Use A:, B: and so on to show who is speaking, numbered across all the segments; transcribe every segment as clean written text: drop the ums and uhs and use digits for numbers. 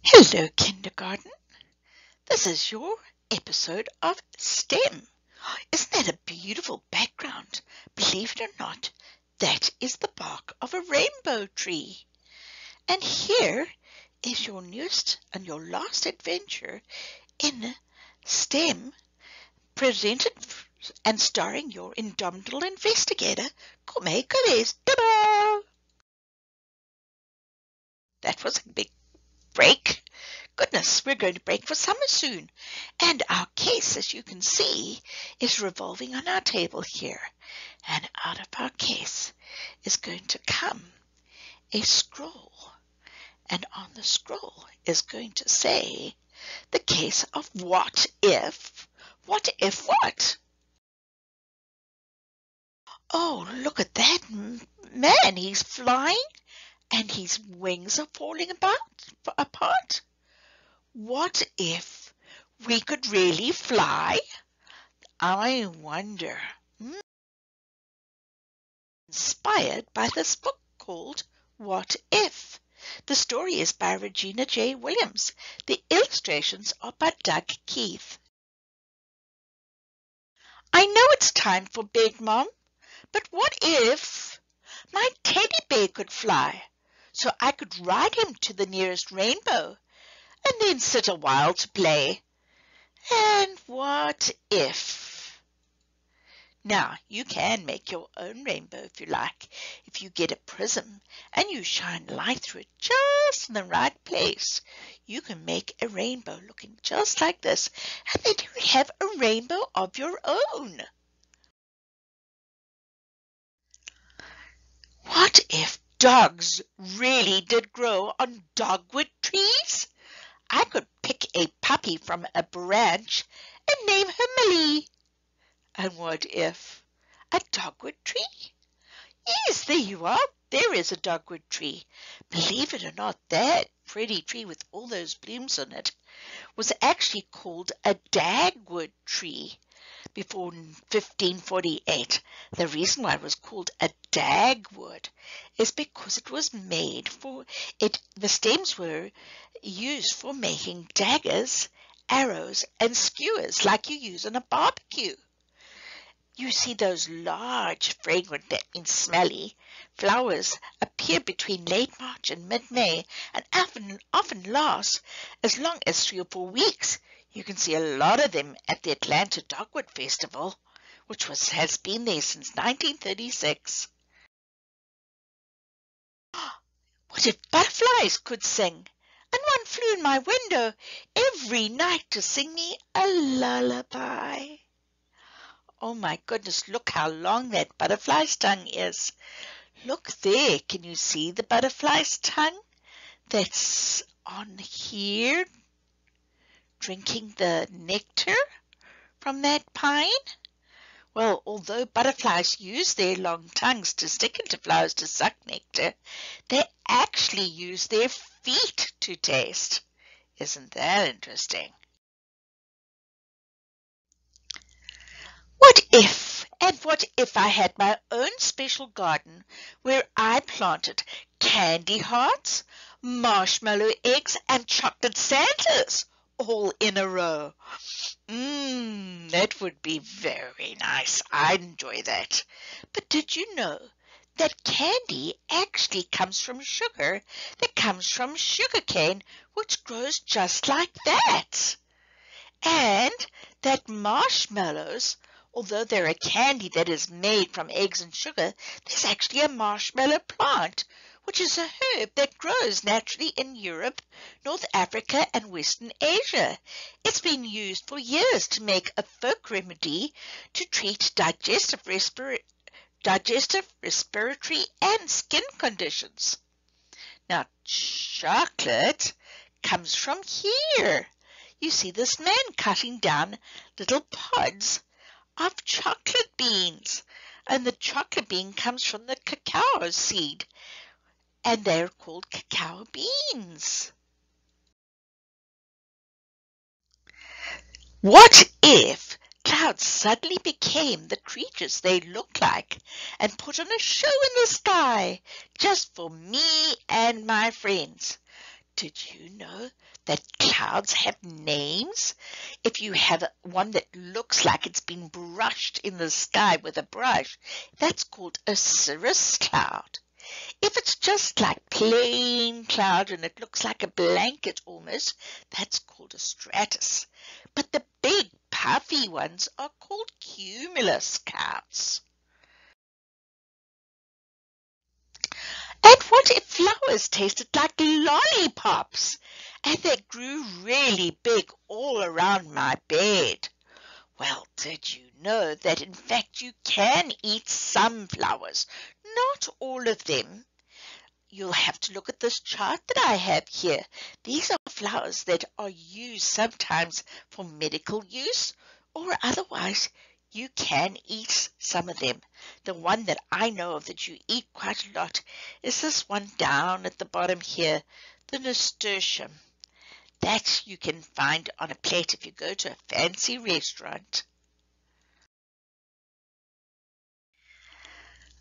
A: Hello, kindergarten. This is your episode of STEM. Isn't that a beautiful background? Believe it or not, that is the bark of a rainbow tree. And here is your newest and your last adventure in STEM, presented and starring your indomitable investigator, Kume Kales. Ta-da! That was a big break. Goodness, we're going to break for summer soon. And our case, as you can see, is revolving on our table here. And out of our case is going to come a scroll. And on the scroll is going to say the case of what if. What if what? Oh, look at that man. He's flying and his wings are falling apart. What if we could really fly? I wonder. Inspired by this book called What If? The story is by Regina J. Williams. The illustrations are by Doug Keith. I know it's time for bed, Mom, but what if my teddy bear could fly so I could ride him to the nearest rainbow and then sit a while to play? And what if? Now, you can make your own rainbow if you like. If you get a prism and you shine light through it just in the right place, you can make a rainbow looking just like this, and then you have a rainbow of your own. What if dogs really did grow on dogwood trees? I could pick a puppy from a branch and name her Millie. And what if a dogwood tree? Yes, there you are. There is a dogwood tree. Believe it or not, that pretty tree with all those blooms on it was actually called a dagwood tree before 1548. The reason why it was called a dagwood is because it was made for it. The stems were used for making daggers, arrows, and skewers like you use on a barbecue. You see those large, fragrant, that means smelly, flowers appear between late March and mid-May and often last as long as 3 or 4 weeks. You can see a lot of them at the Atlanta Dogwood Festival, which has been there since 1936. What if butterflies could sing? And one flew in my window every night to sing me a lullaby. Oh my goodness, look how long that butterfly's tongue is. Look there, can you see the butterfly's tongue? That's on here, drinking the nectar from that pine. Well, although butterflies use their long tongues to stick into flowers to suck nectar, they actually use their feet to taste. Isn't that interesting? What if I had my own special garden where I planted candy hearts, marshmallow eggs, and chocolate Santas all in a row? That would be very nice. I'd enjoy that. But did you know that candy actually comes from sugar that comes from sugarcane, which grows just like that? And that marshmallows, although they're a candy that is made from eggs and sugar, there's actually a marshmallow plant, which is a herb that grows naturally in Europe, North Africa, and Western Asia. It's been used for years to make a folk remedy to treat digestive, respiratory, and skin conditions. Now, chocolate comes from here. You see this man cutting down little pods of chocolate beans, and the chocolate bean comes from the cacao seed, and they're called cacao beans. What if clouds suddenly became the creatures they look like and put on a show in the sky just for me and my friends? Did you know that clouds have names? If you have one that looks like it's been brushed in the sky with a brush, that's called a cirrus cloud. If it's just like plain cloud and it looks like a blanket almost, that's called a stratus. But the big puffy ones are called cumulus clouds. And what if flowers tasted like lollipops and they grew really big all around my bed? Well, did you know that in fact you can eat some flowers, not all of them? You'll have to look at this chart that I have here. These are flowers that are used sometimes for medical use or otherwise. You can eat some of them. The one that I know of that you eat quite a lot is this one down at the bottom here, the nasturtium. That you can find on a plate if you go to a fancy restaurant.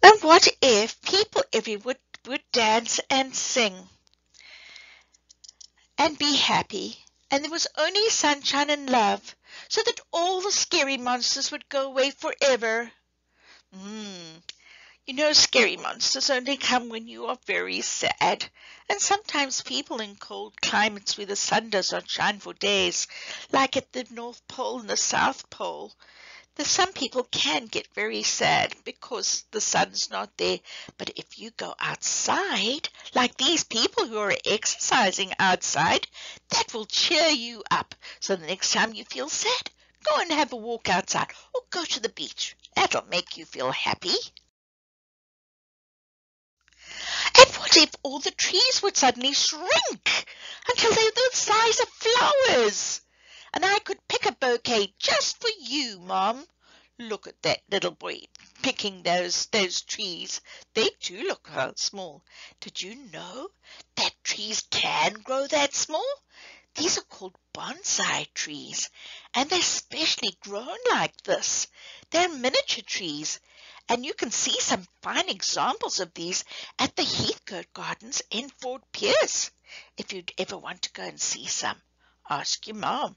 A: And what if people everywhere would dance and sing and be happy, and there was only sunshine and love, so that all the scary monsters would go away forever? You know, scary monsters only come when you are very sad, and sometimes people in cold climates where the sun does not shine for days, like at the North Pole and the South Pole, some people can get very sad because the sun's not there. But if you go outside, like these people who are exercising outside, that will cheer you up. So the next time you feel sad, go and have a walk outside or go to the beach. That'll make you feel happy. And what if all the trees would suddenly shrink until they were the size of flowers? And I could pick a bouquet just for you, Mom. Look at that little boy picking those trees. They do look small. Did you know that trees can grow that small? These are called bonsai trees, and they're specially grown like this. They're miniature trees, and you can see some fine examples of these at the Heathcote Gardens in Fort Pierce. If you'd ever want to go and see some, ask your mom.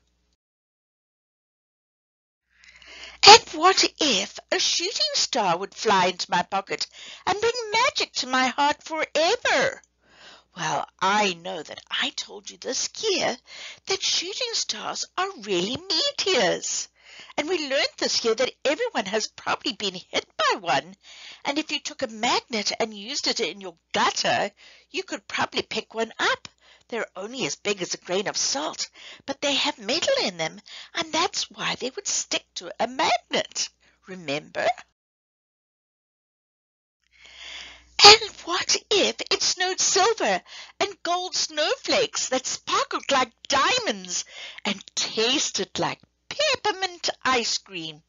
A: And what if a shooting star would fly into my pocket and bring magic to my heart forever? Well, I know that I told you this year that shooting stars are really meteors. And we learned this year that everyone has probably been hit by one. And if you took a magnet and used it in your gutter, you could probably pick one up. They're only as big as a grain of salt, but they have metal in them, and that's why they would stick to a magnet. Remember? And what if it snowed silver and gold snowflakes that sparkled like diamonds and tasted like peppermint ice cream?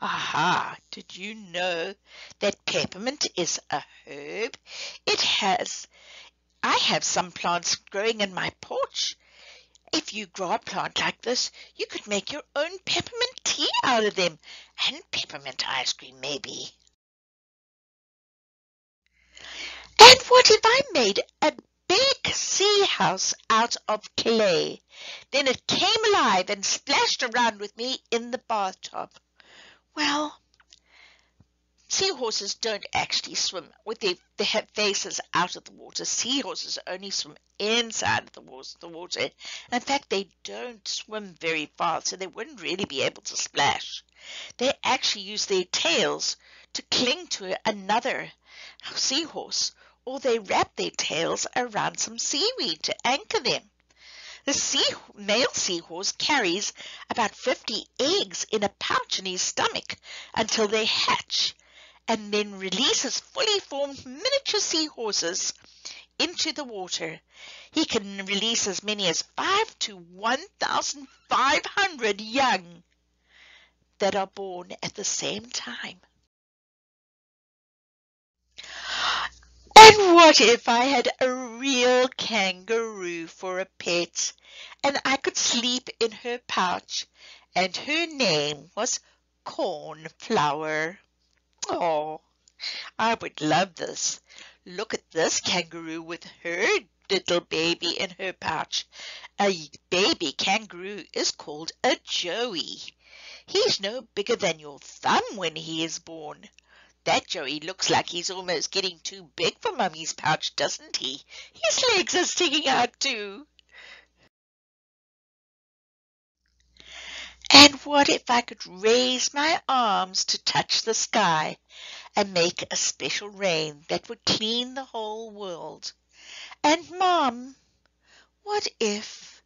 A: Aha, did you know that peppermint is a herb? I have some plants growing in my porch. If you grow a plant like this, you could make your own peppermint tea out of them, and peppermint ice cream maybe. And what if I made a big sea house out of clay? Then it came alive and splashed around with me in the bathtub. Well, seahorses don't actually swim with their faces out of the water. Seahorses only swim inside of the water. And in fact, they don't swim very far, so they wouldn't really be able to splash. They actually use their tails to cling to another seahorse, or they wrap their tails around some seaweed to anchor them. The male seahorse carries about 50 eggs in a pouch in his stomach until they hatch, and then releases fully formed miniature seahorses into the water. He can release as many as 5 to 1,500 young that are born at the same time. And what if I had a real kangaroo for a pet, and I could sleep in her pouch, and her name was Cornflower? Oh, I would love this. Look at this kangaroo with her little baby in her pouch. A baby kangaroo is called a joey. He's no bigger than your thumb when he is born. That joey looks like he's almost getting too big for Mummy's pouch, doesn't he? His legs are sticking out too. And what if I could raise my arms to touch the sky and make a special rain that would clean the whole world? And Mom, what if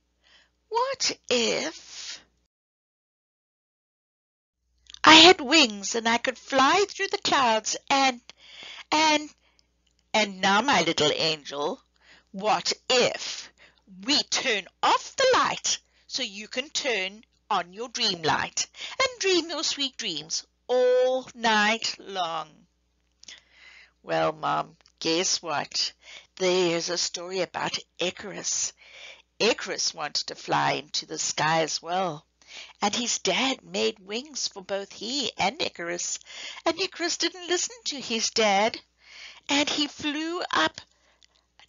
A: I had wings and I could fly through the clouds and now, my little angel, what if we turn off the light so you can turn on your dream light and dream your sweet dreams all night long? Well, Mom, guess what? There's a story about Icarus. Icarus wanted to fly into the sky as well. And his dad made wings for both he and Icarus. And Icarus didn't listen to his dad. And he flew up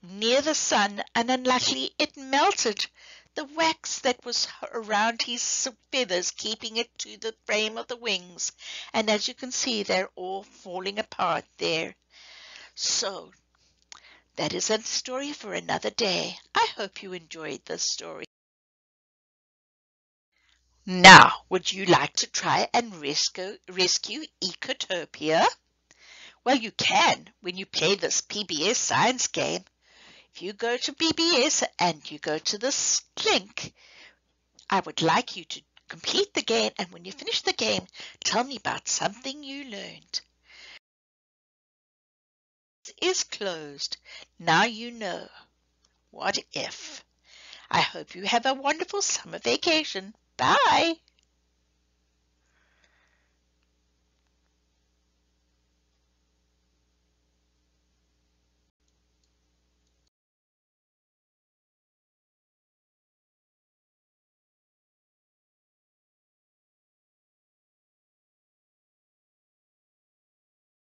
A: near the sun, and unluckily it melted the wax that was around his feathers, keeping it to the frame of the wings. And as you can see, they're all falling apart there. So that is a story for another day. I hope you enjoyed this story. Now, would you like to try and rescue Ecotopia? Well, you can when you play this PBS science game. If you go to PBS and you go to this link, I would like you to complete the game, and when you finish the game, tell me about something you learned. It is closed. Now you know. What if? I hope you have a wonderful summer vacation. Bye.